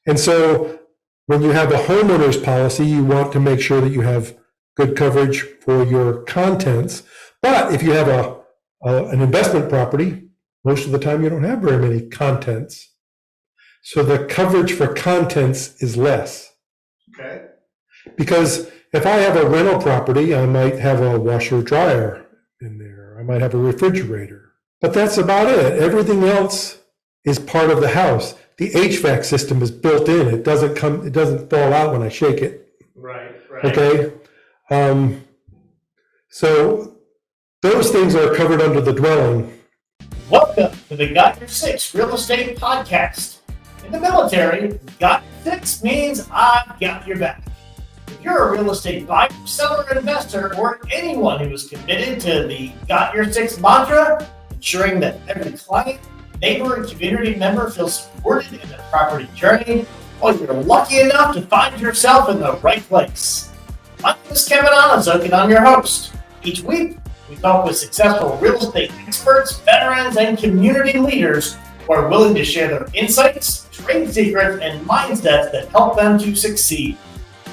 And so when you have a homeowner's policy, you want to make sure that you have good coverage for your contents. But if you have an investment property, most of the time you don't have very many contents. So the coverage for contents is less. Okay. Because if I have a rental property, I might have a washer dryer in there. I might have a refrigerator. But that's about it. Everything else is part of the house. The HVAC system is built in. It doesn't fall out when I shake it. Right. Okay? So those things are covered under the dwelling. Welcome to the Got Your Six Real Estate Podcast. In the military, Got Your Six means I've got your back. If you're a real estate buyer, seller, investor, or anyone who is committed to the Got Your Six mantra, ensuring that every client, neighbor, and community member feels supported in their property journey, well, you're lucky enough to find yourself in the right place. My name is Kevin Onizuk, and I'm your host. Each week, we talk with successful real estate experts, veterans, and community leaders who are willing to share their insights, trade secrets, and mindsets that help them to succeed.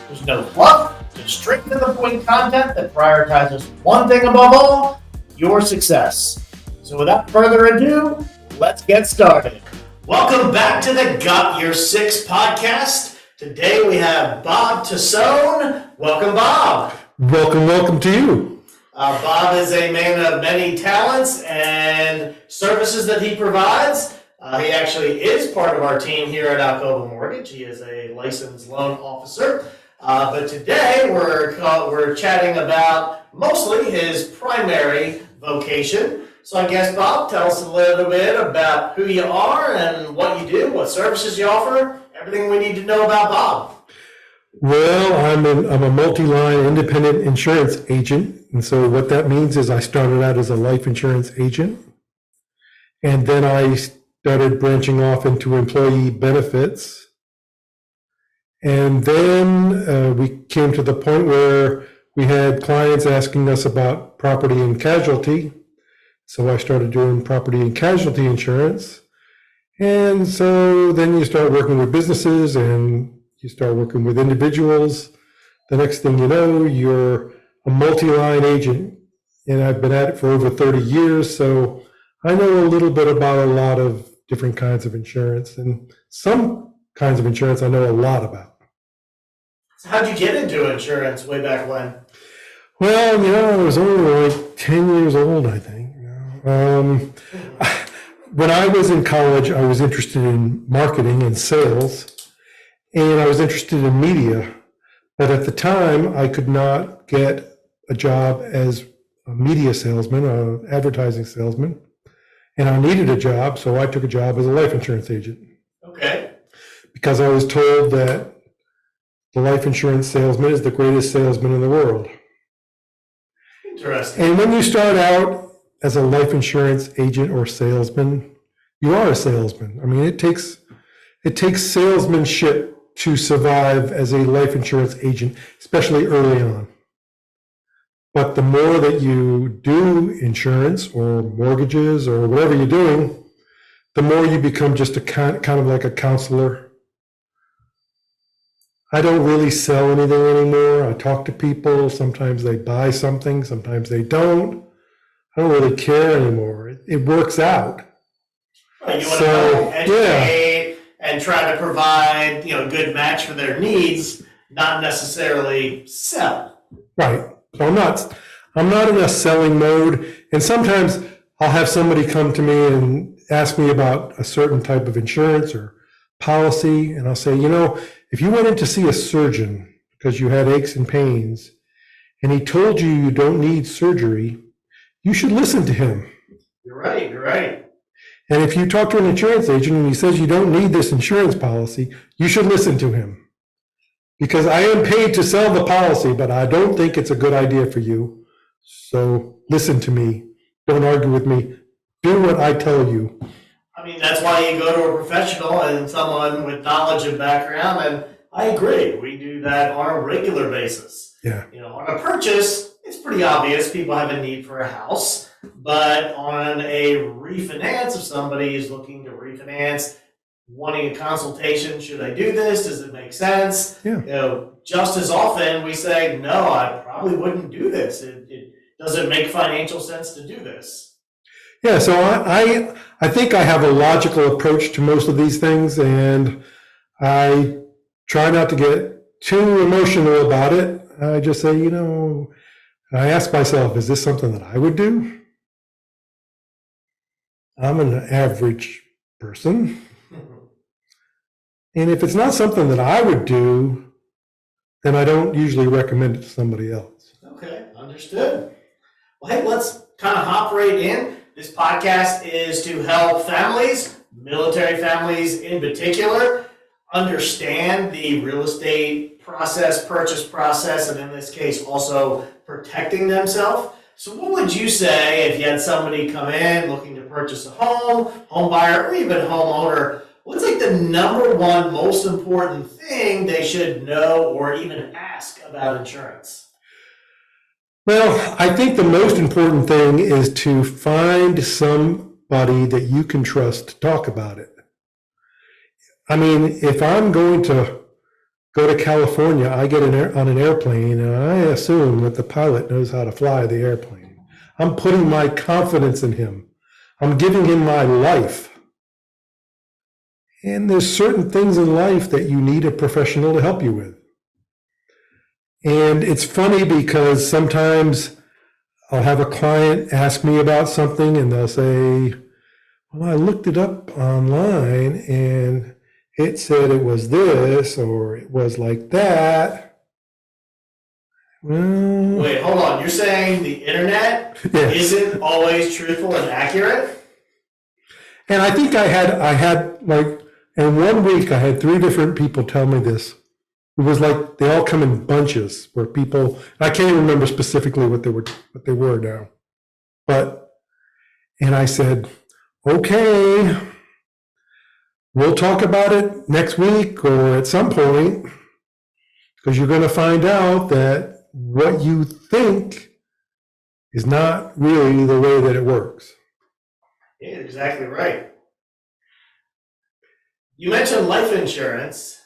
There's no fluff, just straight to the point content that prioritizes one thing above all, your success. So without further ado, let's get started. Welcome back to the Got Your Six podcast. Today we have Bob Tassone. Welcome, Bob. Welcome to you. Bob is a man of many talents and services that he provides. He actually is part of our team here at Alcova Mortgage. He is a licensed loan officer. But today we're chatting about mostly his primary vocation. So I guess, Bob, tell us a little bit about who you are and what you do, what services you offer, everything we need to know about Bob. Well, I'm a multi-line independent insurance agent. And so what that means is I started out as a life insurance agent. And then I started branching off into employee benefits. And then we came to the point where we had clients asking us about property and casualty. So I started doing property and casualty insurance. And so then you start working with businesses and you start working with individuals. The next thing you know, you're a multi-line agent. And I've been at it for over 30 years. So I know a little bit about a lot of different kinds of insurance. And some kinds of insurance I know a lot about. So how'd you get into insurance way back when? Well, I was only like 10 years old, I think. When I was in college, I was interested in marketing and sales, and I was interested in media. But at the time, I could not get a job as a media salesman, an advertising salesman, and I needed a job, so I took a job as a life insurance agent. Okay. Because I was told that the life insurance salesman is the greatest salesman in the world. Interesting. And when you start out as a life insurance agent or salesman, you are a salesman. I mean, it takes salesmanship to survive as a life insurance agent, especially early on. But the more that you do insurance or mortgages or whatever you're doing, the more you become just a kind of like a counselor. I don't really sell anything anymore. I talk to people. Sometimes they buy something, sometimes they don't. I don't really care anymore. It works out. Right, you want to help educate and try to provide, a good match for their needs, not necessarily sell. Right. So I'm not in a selling mode. And sometimes I'll have somebody come to me and ask me about a certain type of insurance or policy. And I'll say, if you went in to see a surgeon because you had aches and pains and he told you you don't need surgery, you should listen to him. You're right. And if you talk to an insurance agent and he says you don't need this insurance policy, you should listen to him. Because I am paid to sell the policy, but I don't think it's a good idea for you. So listen to me. Don't argue with me. Do what I tell you. I mean, that's why you go to a professional and someone with knowledge and background. And I agree. We do that on a regular basis. Yeah. On a purchase, it's pretty obvious people have a need for a house. But on a refinance, if somebody is looking to refinance wanting a consultation. Should I do this? Does it make sense? Yeah. Just as often we say, no, I probably wouldn't do this. It doesn't make financial sense to do this. Yeah, so I think I have a logical approach to most of these things, and I try not to get too emotional about it. I just say, I ask myself, is this something that I would do? I'm an average person. And if it's not something that I would do, then I don't usually recommend it to somebody else. Okay, understood. Well, hey, let's kind of hop right in. This podcast is to help families, military families in particular, understand the real estate process, purchase process, and in this case, also protecting themselves. So what would you say if you had somebody come in looking to purchase a home buyer, or even homeowner? What's like the number one most important thing they should know or even ask about insurance? Well, I think the most important thing is to find somebody that you can trust to talk about it. I mean, if I'm going to go to California, I get on an airplane and I assume that the pilot knows how to fly the airplane. I'm putting my confidence in him. I'm giving him my life. And there's certain things in life that you need a professional to help you with. And it's funny because sometimes I'll have a client ask me about something and they'll say, well, I looked it up online and it said it was this or it was like that. Well, wait, hold on. You're saying the internet isn't always truthful and accurate? And I think I had like, in 1 week, I had 3 different people tell me this. It was like they all come in bunches where people, I can't even remember specifically what they were now. And I said, okay, we'll talk about it next week or at some point, because you're going to find out that what you think is not really the way that it works. Yeah, you're exactly right. You mentioned life insurance.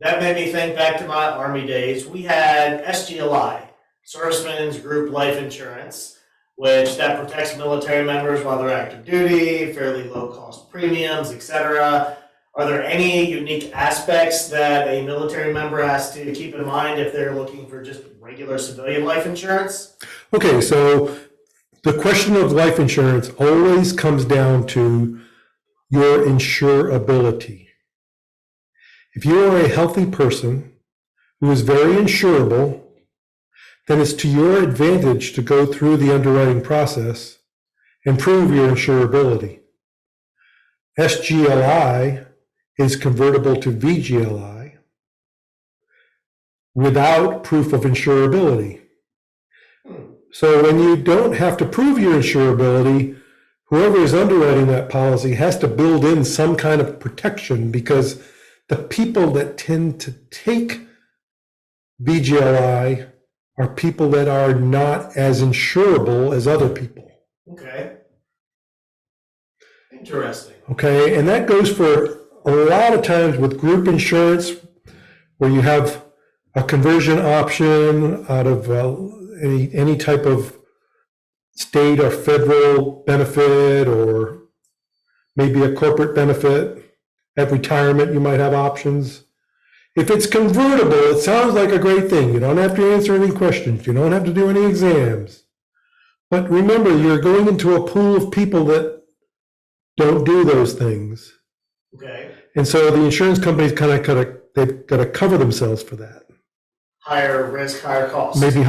That made me think back to my Army days. We had SGLI, Servicemen's Group Life Insurance, which that protects military members while they're active duty, fairly low cost premiums, etc. Are there any unique aspects that a military member has to keep in mind if they're looking for just regular civilian life insurance? Okay, so the question of life insurance always comes down to your insurability. If you are a healthy person who is very insurable, then it's to your advantage to go through the underwriting process and prove your insurability. SGLI is convertible to VGLI without proof of insurability. So when you don't have to prove your insurability, whoever is underwriting that policy has to build in some kind of protection, because the people that tend to take VGLI are people that are not as insurable as other people. Okay. Interesting. Okay, and that goes for a lot of times with group insurance, where you have a conversion option out of any type of state or federal benefit, or maybe a corporate benefit. At retirement, you might have options. If it's convertible, it sounds like a great thing. You don't have to answer any questions. You don't have to do any exams. But remember, you're going into a pool of people that don't do those things. Okay. And so the insurance companies they've got to cover themselves for that. Higher risk, higher cost. Maybe a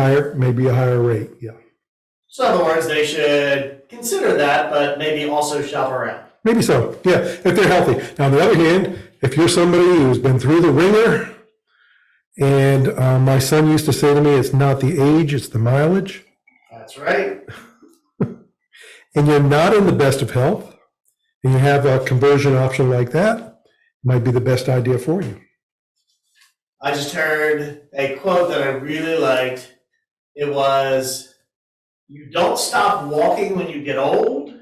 higher rate, yeah. So in other words, they should consider that, but maybe also shop around. Maybe so, yeah, if they're healthy. Now, on the other hand, if you're somebody who's been through the ringer, and my son used to say to me, it's not the age, it's the mileage. That's right. And you're not in the best of health, and you have a conversion option like that, it might be the best idea for you. I just heard a quote that I really liked. It was, you don't stop walking when you get old,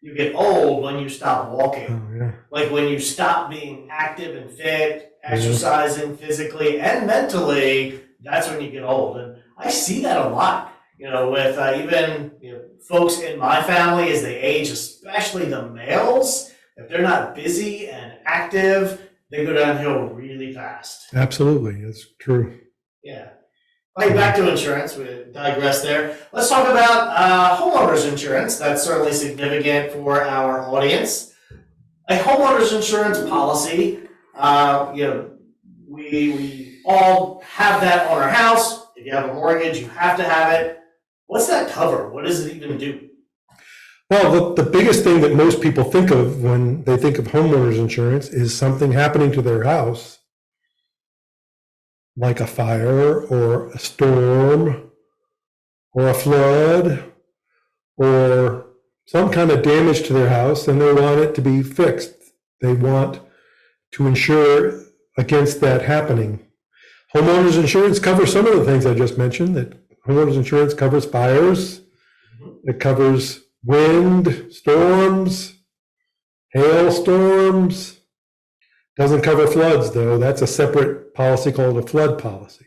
You get old when you stop walking. Oh, yeah. Like when you stop being active and fit, exercising physically and mentally, that's when you get old. And I see that a lot, with even folks in my family as they age, especially the males. If they're not busy and active, they go downhill really fast. Absolutely, that's true. Yeah. Right, back to insurance. We digress there. Let's talk about homeowners insurance. That's certainly significant for our audience. A homeowners insurance policy, we all have that on our house. If you have a mortgage, you have to have it. What's that cover? What does it even do? Well, the biggest thing that most people think of when they think of homeowners insurance is something happening to their house, like a fire or a storm or a flood or some kind of damage to their house, and they want it to be fixed. They want to insure against that happening. Homeowners insurance covers some of the things I just mentioned. That homeowners insurance covers fires, it covers wind, storms, hailstorms. Doesn't cover floods, though. That's a separate policy called a flood policy.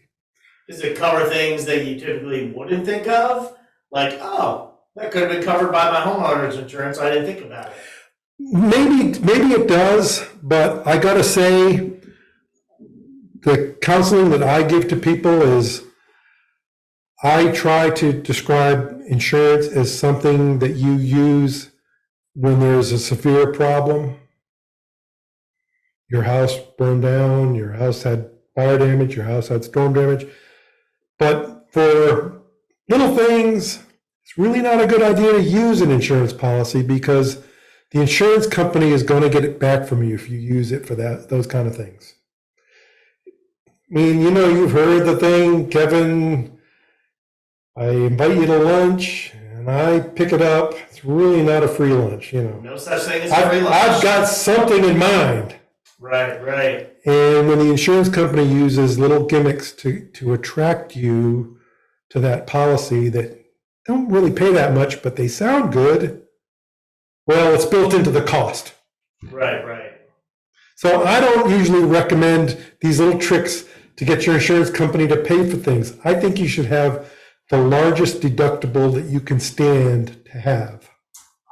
Does it cover things that you typically wouldn't think of? Like, oh, that could have been covered by my homeowner's insurance. I didn't think about it. Maybe it does, but I gotta say, the counseling that I give to people is I try to describe insurance as something that you use when there's a severe problem. Your house burned down, your house had fire damage, your house had storm damage. But for little things, it's really not a good idea to use an insurance policy because the insurance company is going to get it back from you if you use it for those kind of things. I mean, you've heard the thing, Kevin, I invite you to lunch and I pick it up. It's really not a free lunch, No such thing as a free lunch. I've got something in mind. Right. And when the insurance company uses little gimmicks to attract you to that policy that don't really pay that much, but they sound good, well, it's built into the cost. Right. So I don't usually recommend these little tricks to get your insurance company to pay for things. I think you should have the largest deductible that you can stand to have.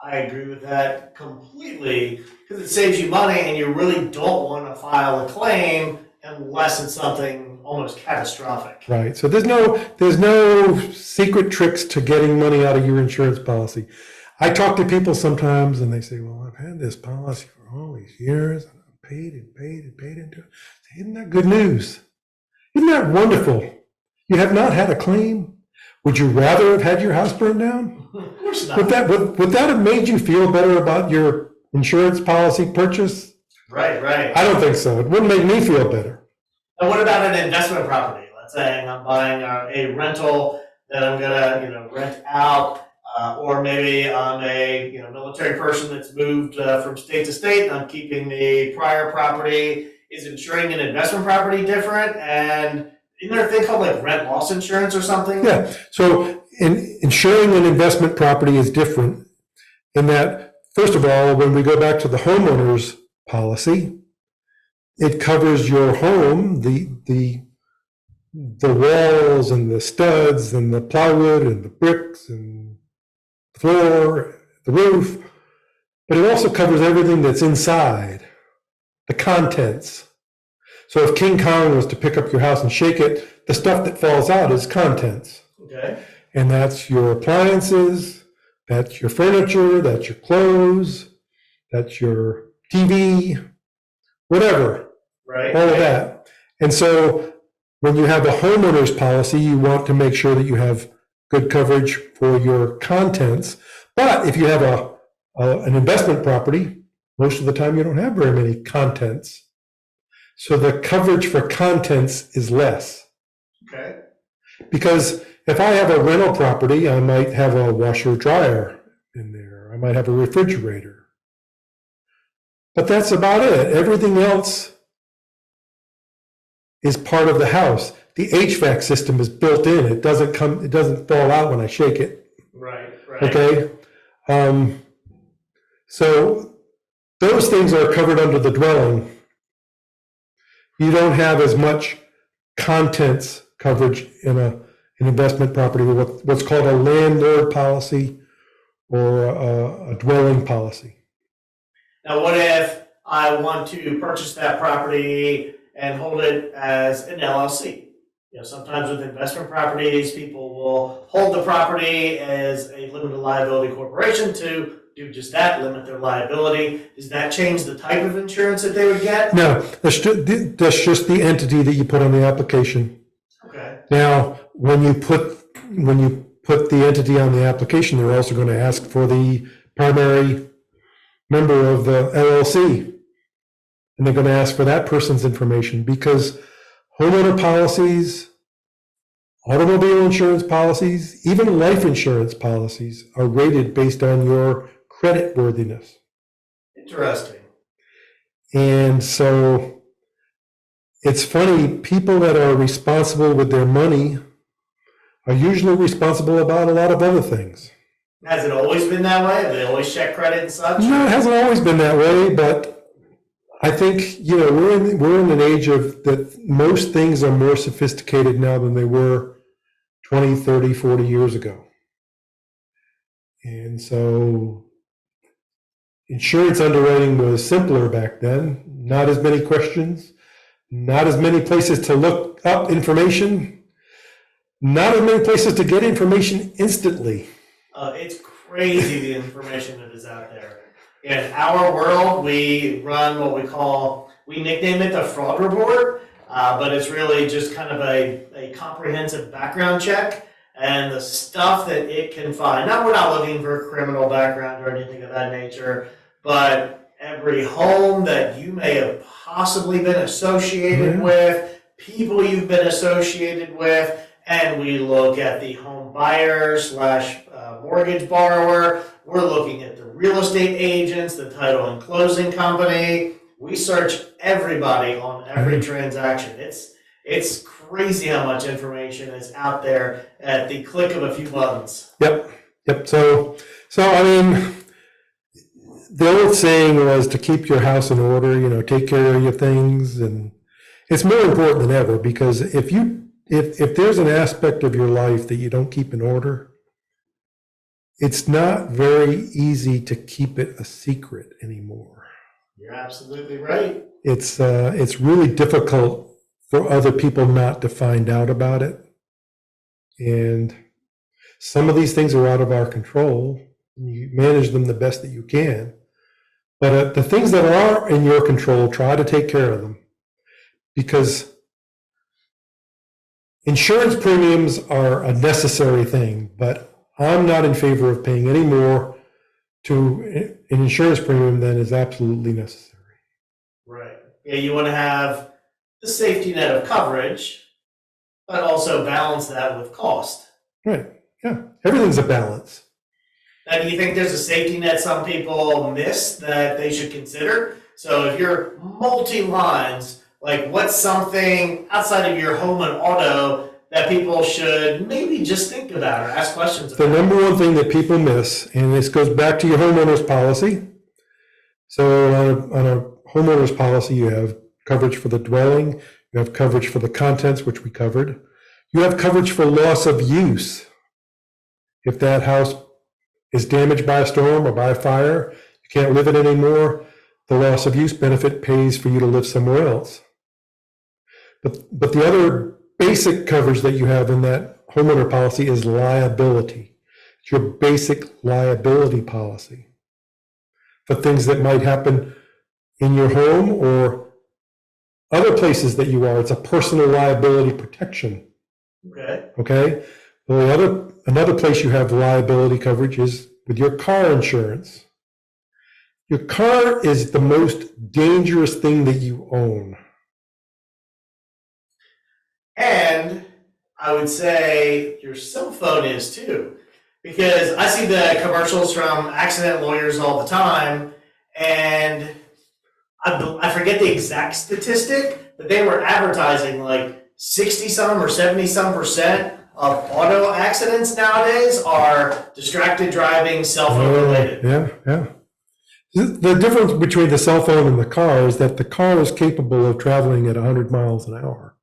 I agree with that completely because it saves you money and you really don't want to file a claim unless it's something almost catastrophic. Right. So there's no secret tricks to getting money out of your insurance policy. I talk to people sometimes and they say, well, I've had this policy for all these years and I've paid into it. Isn't that good news? Isn't that wonderful? You have not had a claim? Would you rather have had your house burned down? Of course not. Would that have made you feel better about your insurance policy purchase? Right. I don't think so. It wouldn't make me feel better. And what about an investment property? Let's say I'm buying a rental that I'm gonna, rent out, or maybe I'm a military person that's moved from state to state. And I'm keeping the prior property. Is insuring an investment property different? And isn't there a thing called like rent loss insurance or something? Yeah. So insuring an investment property is different in that, first of all, when we go back to the homeowner's policy, it covers your home, the walls and the studs and the plywood and the bricks and the floor, the roof, but it also covers everything that's inside, the contents. So if King Kong was to pick up your house and shake it, the stuff that falls out is contents. Okay. And that's your appliances, that's your furniture, that's your clothes, that's your TV, whatever. Right. All of that. And so when you have a homeowner's policy, you want to make sure that you have good coverage for your contents. But if you have an investment property, most of the time you don't have very many contents. So the coverage for contents is less. Okay. Because if I have a rental property, I might have a washer dryer in there. I might have a refrigerator. But that's about it. Everything else is part of the house. The HVAC system is built in. It doesn't fall out when I shake it. Right. Okay. So those things are covered under the dwelling. You don't have as much contents coverage in an investment property with what's called a landlord policy or a dwelling policy. Now, what if I want to purchase that property and hold it as an LLC? Sometimes with investment properties, people will hold the property as a limited liability corporation to do just that, limit their liability. Does that change the type of insurance that they would get? No, that's just the entity that you put on the application. Okay. Now, when you put the entity on the application, they're also going to ask for the primary member of the LLC. And they're going to ask for that person's information because homeowner policies, automobile insurance policies, even life insurance policies are rated based on your credit worthiness. Interesting. And so it's funny, people that are responsible with their money are usually responsible about a lot of other things. Has it always been that way? Have they always checked credit and such? No, it hasn't always been that way, but I think, we're in an age of that most things are more sophisticated now than they were 20, 30, 40 years ago. And so insurance underwriting was simpler back then, not as many questions, not as many places to look up information, not as many places to get information instantly. It's crazy the information that is out there. In our world, we run what we nickname it the fraud report, but it's really just kind of a comprehensive background check and the stuff that it can find. Now, we're not looking for a criminal background or anything of that nature, but every home that you may have possibly been associated with, people you've been associated with, and we look at the home buyer / mortgage borrower. We're looking at the real estate agents, the title and closing company. We search everybody on every transaction. It's crazy how much information is out there at the click of a few buttons. Yep. So I mean, the old saying was to keep your house in order, take care of your things, and it's more important than ever because if there's an aspect of your life that you don't keep in order, it's not very easy to keep it a secret anymore. You're absolutely right. It's really difficult for other people not to find out about it. And some of these things are out of our control. You manage them the best that you can. But the things that are in your control, try to take care of them. Because insurance premiums are a necessary thing, but I'm not in favor of paying any more to an insurance premium than is absolutely necessary. Right. Yeah, you want to have the safety net of coverage, but also balance that with cost. Right. Yeah. Everything's a balance. Now, do you think there's a safety net some people miss that they should consider? So if you're multi-lines, what's something outside of your home and auto that people should maybe just think about or ask questions about? The number one thing that people miss, and this goes back to your homeowner's policy. So on a homeowner's policy, you have coverage for the dwelling, you have coverage for the contents, which we covered. You have coverage for loss of use. If that house is damaged by a storm or by a fire, you can't live in it anymore, the loss of use benefit pays for you to live somewhere else. But the other basic coverage that you have in that homeowner policy is liability. It's your basic liability policy for things that might happen in your home or other places that you are. It's a personal liability protection. Okay. Well, another place you have liability coverage is with your car insurance. Your car is the most dangerous thing that you own. And I would say your cell phone is too, because I see the commercials from accident lawyers all the time, and I forget the exact statistic, but they were advertising 60-some or 70-some% of auto accidents nowadays are distracted driving, cell phone related. Yeah. The difference between the cell phone and the car is that the car is capable of traveling at 100 miles an hour.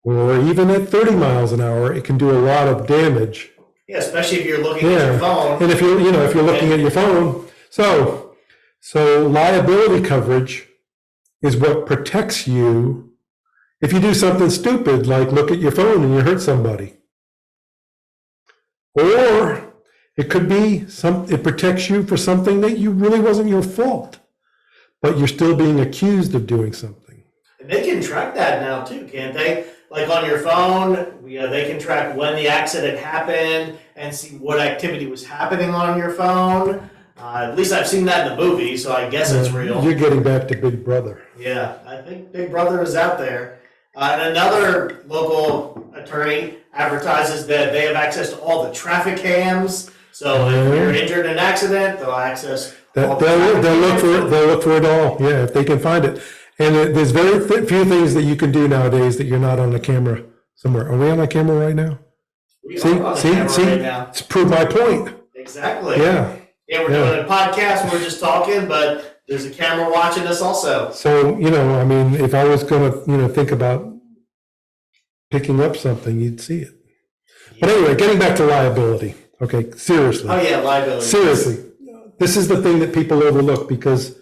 Or even at 30 miles an hour, it can do a lot of damage. Yeah, especially if you're looking at your phone. And if you're looking at your phone. So liability coverage is what protects you if you do something stupid, like look at your phone and you hurt somebody. Or it could be it protects you for something that you really wasn't your fault, but you're still being accused of doing something. And they can track that now too, can't they? Like on your phone, they can track when the accident happened and see what activity was happening on your phone. At least I've seen that in the movie, so I guess it's real. You're getting back to Big Brother. Yeah, I think Big Brother is out there. And another local attorney advertises that they have access to all the traffic cams. So if you're injured in an accident, they'll access all the they'll look for it all. Yeah, if they can find it. And there's very few things that you can do nowadays that you're not on the camera somewhere. Are we on the camera right now? We are on the camera right now. It's proved my point. Exactly. Yeah. Yeah, we're doing a podcast, we're just talking, but there's a camera watching us also. So, I mean, if I was going to, think about picking up something, you'd see it. But anyway, getting back to liability. Okay, seriously. Oh, yeah, liability. Seriously. This is the thing that people overlook, because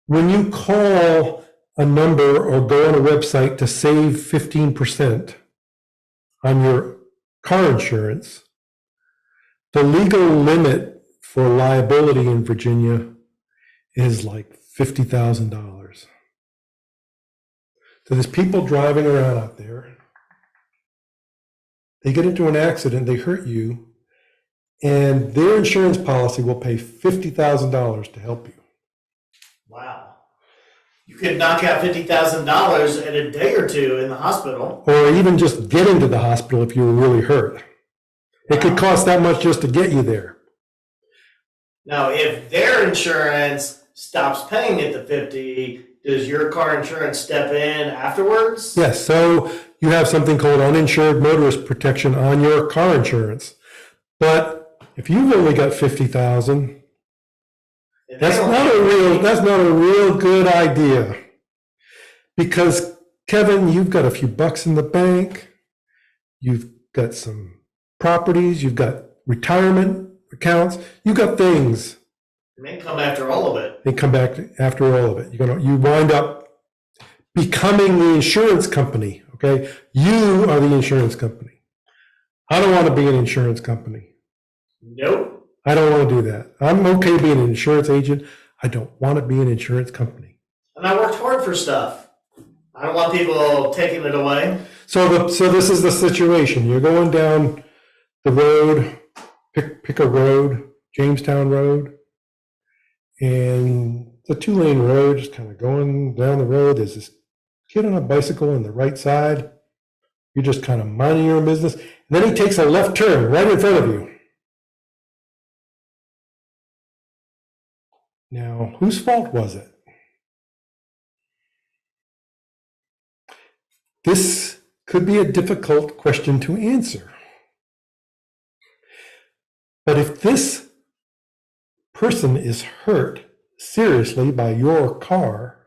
when you call a number or go on a website to save 15% on your car insurance, the legal limit for liability in Virginia is like $50,000. So there's people driving around out there. They get into an accident, they hurt you, and their insurance policy will pay $50,000 to help you. Wow. You could knock out $50,000 in a day or two in the hospital. Or even just getting to the hospital if you were really hurt. It could cost that much just to get you there. Now, if their insurance stops paying at the 50, does your car insurance step in afterwards? Yes, so you have something called uninsured motorist protection on your car insurance. But if you've only got $50,000, that's not a real good idea. Because Kevin, you've got a few bucks in the bank, you've got some properties, you've got retirement accounts, you've got things. And they come after all of it. They come back after all of it. You wind up becoming the insurance company, okay? You are the insurance company. I don't want to be an insurance company. Nope. I don't want to do that. I'm okay being an insurance agent. I don't want to be an insurance company. And I worked hard for stuff. I don't want people taking it away. So this is the situation. You're going down the road, pick a road, Jamestown Road, and it's a 2-lane road, just kind of going down the road. There's this kid on a bicycle on the right side. You're just kind of minding your own business. And then he takes a left turn right in front of you. Now, whose fault was it? This could be a difficult question to answer. But if this person is hurt seriously by your car,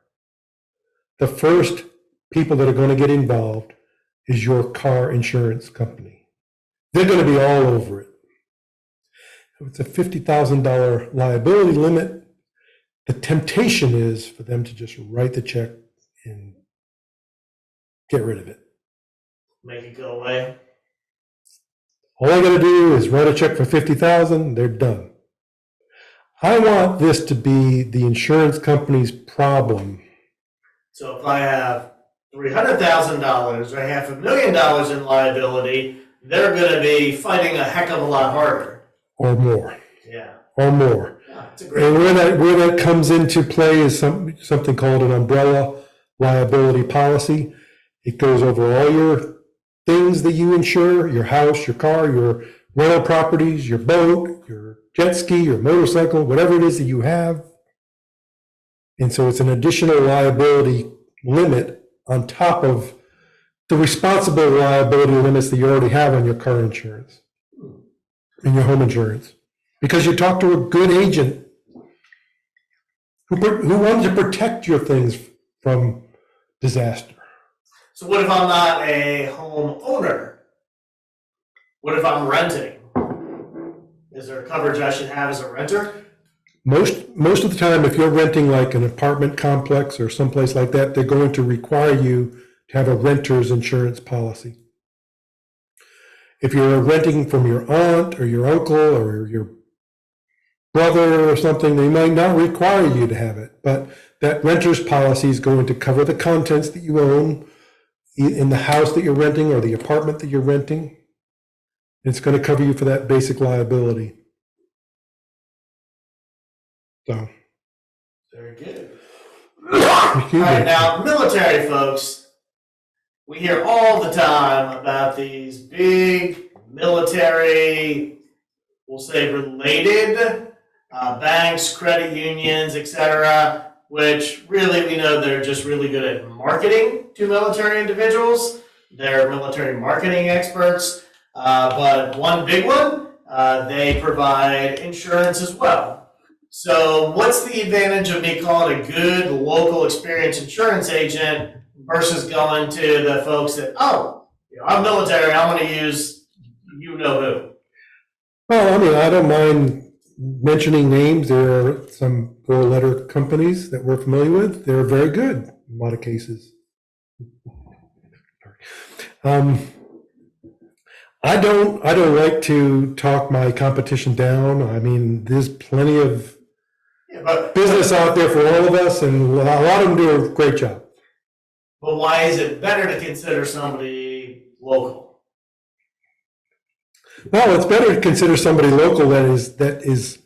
the first people that are going to get involved is your car insurance company. They're going to be all over it. It's a $50,000 liability limit. The temptation is for them to just write the check and get rid of it. Make it go away. All I got to do is write a check for $50,000, they're done. I want this to be the insurance company's problem. So if I have $300,000 or $500,000 in liability, they're going to be fighting a heck of a lot harder. Or more. Yeah. Or more. Yeah, it's a great And where that comes into play is something called an umbrella liability policy. It goes over all your things that you insure, your house, your car, your rental properties, your boat, your jet ski, your motorcycle, whatever it is that you have. And so it's an additional liability limit on top of the responsible liability limits that you already have on your car insurance and your home insurance. Because you talk to a good agent who wants to protect your things from disaster. So what if I'm not a homeowner? What if I'm renting? Is there coverage I should have as a renter? Most of the time, if you're renting like an apartment complex or someplace like that, they're going to require you to have a renter's insurance policy. If you're renting from your aunt or your uncle or your brother or something, they might not require you to have it, but that renter's policy is going to cover the contents that you own in the house that you're renting or the apartment that you're renting. It's going to cover you for that basic liability. So. Very good. All right, now, military folks, we hear all the time about these big military, we'll say related banks, credit unions, etc., which really we know they're just really good at marketing to military individuals. They're military marketing experts, but one big one, they provide insurance as well. So what's the advantage of me calling a good local experienced insurance agent versus going to the folks that, I'm military, I'm going to use you know who? Well, I mean, I don't mind mentioning names. There are some four-letter companies that we're familiar with. They're very good in a lot of cases. I don't like to talk my competition down. I mean, there's plenty of business out there for all of us, and a lot of them do a great job. But why is it better to consider somebody local? Well, it's better to consider somebody local that is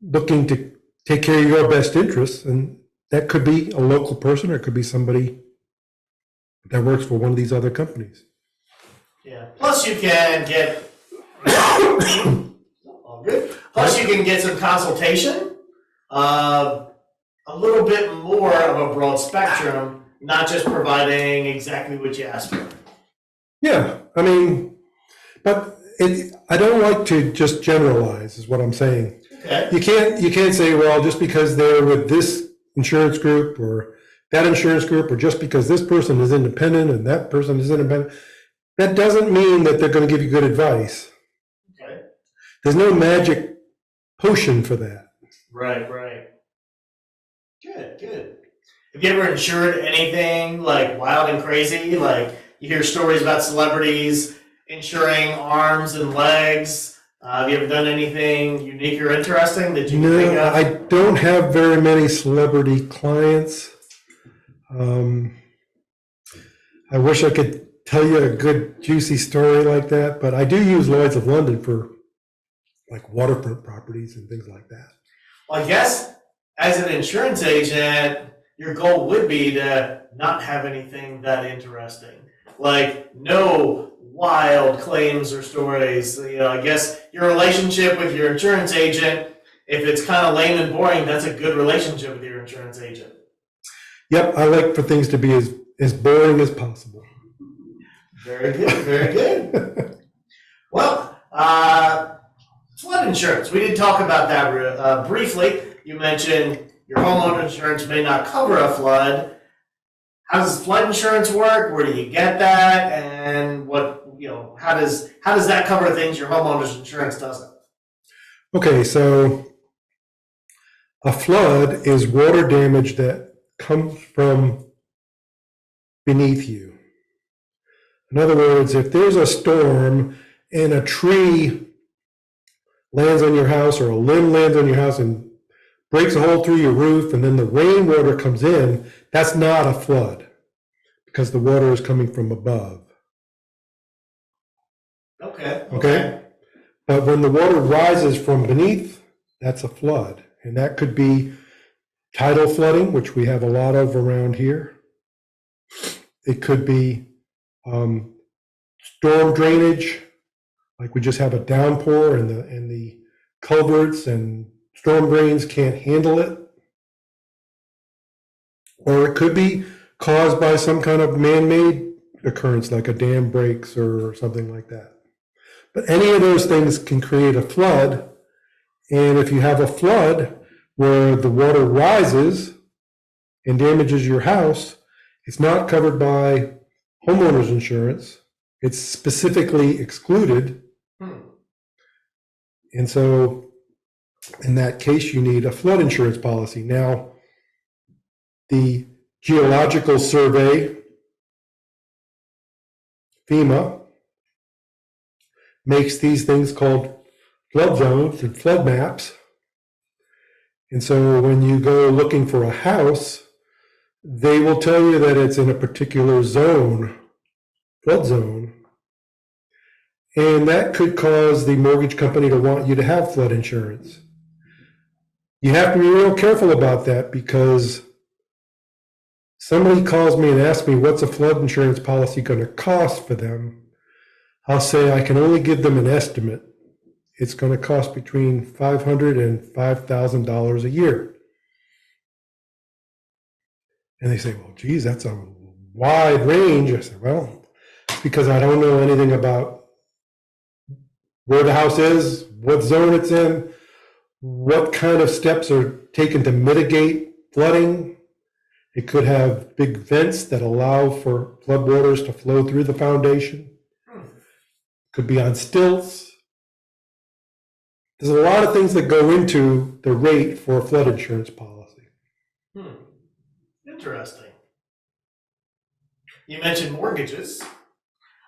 looking to take care of your best interests, and that could be a local person, or it could be somebody that works for one of these other companies. Yeah. Plus, you can get all good. Plus, you can get some consultation, a little bit more of a broad spectrum, not just providing exactly what you asked for. Yeah, I mean, but I don't like to just generalize, is what I'm saying. Okay. You can't say, well, just because they're with this insurance group or that insurance group, or just because this person is independent and that person is independent, that doesn't mean that they're going to give you good advice. Okay. There's no magic potion for that. Right. Good. Have you ever insured anything like wild and crazy? Like you hear stories about celebrities insuring arms and legs. Have you ever done anything unique or interesting that you can think of? I don't have very many celebrity clients. I wish I could tell you a good juicy story like that, but I do use Lloyd's of London for like waterfront properties and things like that. Well, I guess as an insurance agent, your goal would be to not have anything that interesting, like no wild claims or stories. I guess your relationship with your insurance agent, if it's kind of lame and boring, that's a good relationship with your insurance agent. Yep, I like for things to be as boring as possible. Very good. Well, flood insurance. We did talk about that briefly. You mentioned your homeowner insurance may not cover a flood. How does flood insurance work? Where do you get that? And how does that cover things your homeowner's insurance doesn't? Okay, so a flood is water damage that comes from beneath you. In other words, if there's a storm and a tree lands on your house or a limb lands on your house and breaks a hole through your roof, and then the rainwater comes in, that's not a flood because the water is coming from above. Okay? But when the water rises from beneath, that's a flood. And that could be tidal flooding, which we have a lot of around here. It could be storm drainage, like we just have a downpour and the culverts and storm drains can't handle it. Or it could be caused by some kind of man-made occurrence, like a dam breaks or something like that. But any of those things can create a flood, And if you have a flood where the water rises and damages your house, it's not covered by homeowners insurance. It's specifically excluded. And so in that case, you need a flood insurance policy. Now, the Geological Survey, FEMA, makes these things called flood zones and flood maps. And so when you go looking for a house, they will tell you that it's in a particular zone, flood zone. And that could cause the mortgage company to want you to have flood insurance. You have to be real careful about that, because somebody calls me and asks me what's a flood insurance policy going to cost for them. I'll say I can only give them an estimate. It's going to cost between $500 and $5,000 a year. And they say, well, geez, that's a wide range. I said, well, it's because I don't know anything about where the house is, what zone it's in, what kind of steps are taken to mitigate flooding. It could have big vents that allow for floodwaters to flow through the foundation. Could be on stilts. There's a lot of things that go into the rate for a flood insurance policy. Interesting. You mentioned mortgages.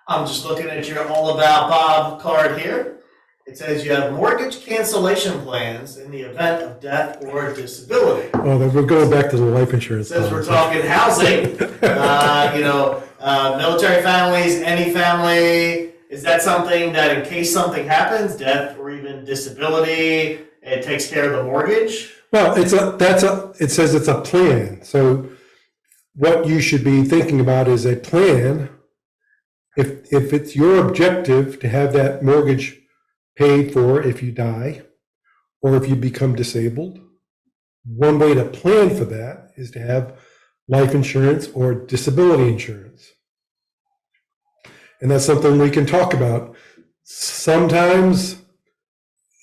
I'm just looking at your All About Bob card here. It says you have mortgage cancellation plans in the event of death or disability. Oh, we're going back to the life insurance. It says we're talking housing, military families, any family. Is that something that in case something happens, death or even disability, it takes care of the mortgage? Well, it says it's a plan. So what you should be thinking about is a plan. If it's your objective to have that mortgage paid for if you die or if you become disabled, one way to plan for that is to have life insurance or disability insurance. And that's something we can talk about. Sometimes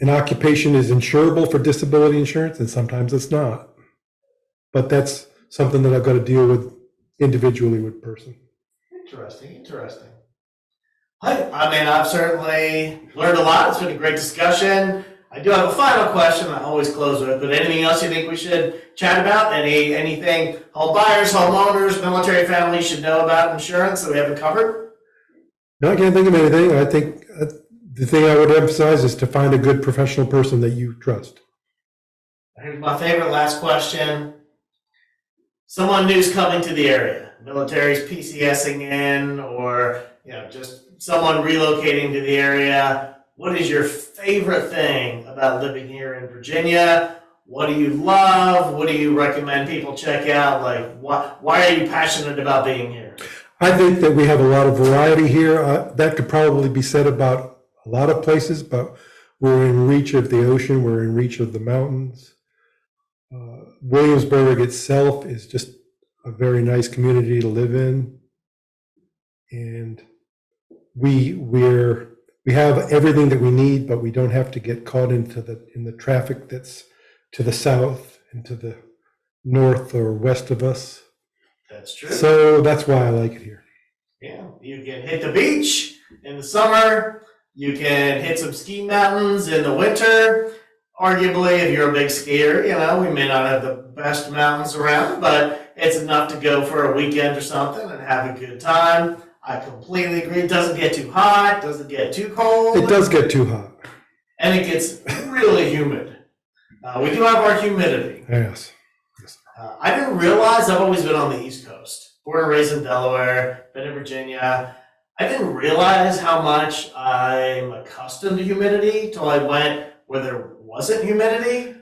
an occupation is insurable for disability insurance and sometimes it's not. But that's something that I've got to deal with individually with person. Interesting. I mean, I've certainly learned a lot. It's been a great discussion. I do have a final question I always close with, but anything else you think we should chat about? Anything home buyers, homeowners, military families should know about insurance that we haven't covered? No, I can't think of anything. I think the thing I would emphasize is to find a good professional person that you trust. Here's my favorite last question. Someone new's coming to the area. Military's PCSing in, or just someone relocating to the area. What is your favorite thing about living here in Virginia? What do you love? What do you recommend people check out? Like, why are you passionate about being here? I think that we have a lot of variety here. That could probably be said about a lot of places, but we're in reach of the ocean. We're in reach of the mountains. Williamsburg itself is just a very nice community to live in. And we have everything that we need, but we don't have to get caught in the traffic that's to the south and to the north or west of us. That's true. So that's why I like it here. Yeah, you can hit the beach in the summer. You can hit some ski mountains in the winter. Arguably, if you're a big skier, we may not have the best mountains around, but it's enough to go for a weekend or something and have a good time. I completely agree. It doesn't get too hot, doesn't get too cold. It does get too hot. And it gets really humid. We do have our humidity. Yes. I didn't realize I've always been on the East Coast. Born and raised in Delaware, been in Virginia. I didn't realize how much I'm accustomed to humidity till I went where there wasn't humidity.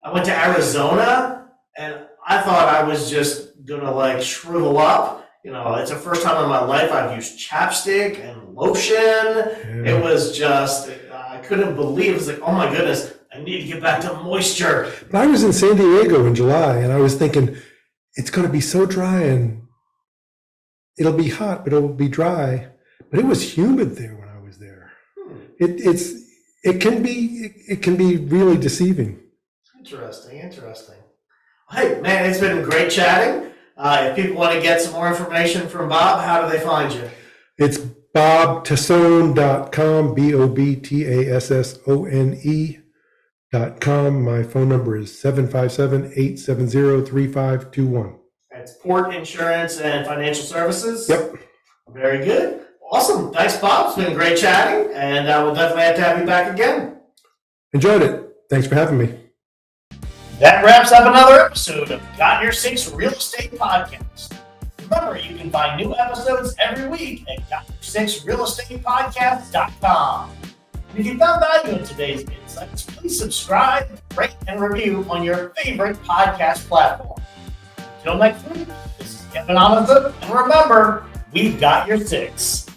I went to Arizona and I thought I was just gonna shrivel up. It's the first time in my life I've used chapstick and lotion. Yeah. It was just, I couldn't believe it. It was like, oh my goodness, I need to get back to moisture. But I was in San Diego in July and I was thinking, it's going to be so dry and it'll be hot, but it'll be dry. But it was humid there when I was there. it can be really deceiving. Interesting. Hey, man, it's been great chatting. If people want to get some more information from Bob, how do they find you? It's bobtassone.com, BOBTASSONE.com. My phone number is 757-870-3521. That's Port Insurance and Financial Services? Yep. Very good. Awesome. Thanks, Bob. It's been great chatting, and we'll definitely have to have you back again. Enjoyed it. Thanks for having me. That wraps up another episode of Got Your Six Real Estate Podcast. Remember, you can find new episodes every week at GotYourSixRealEstatePodcast.com. And if you found value in today's insights, please subscribe, rate, and review on your favorite podcast platform. Until next week, this is Kevin Onizuk, and remember, we've got your six.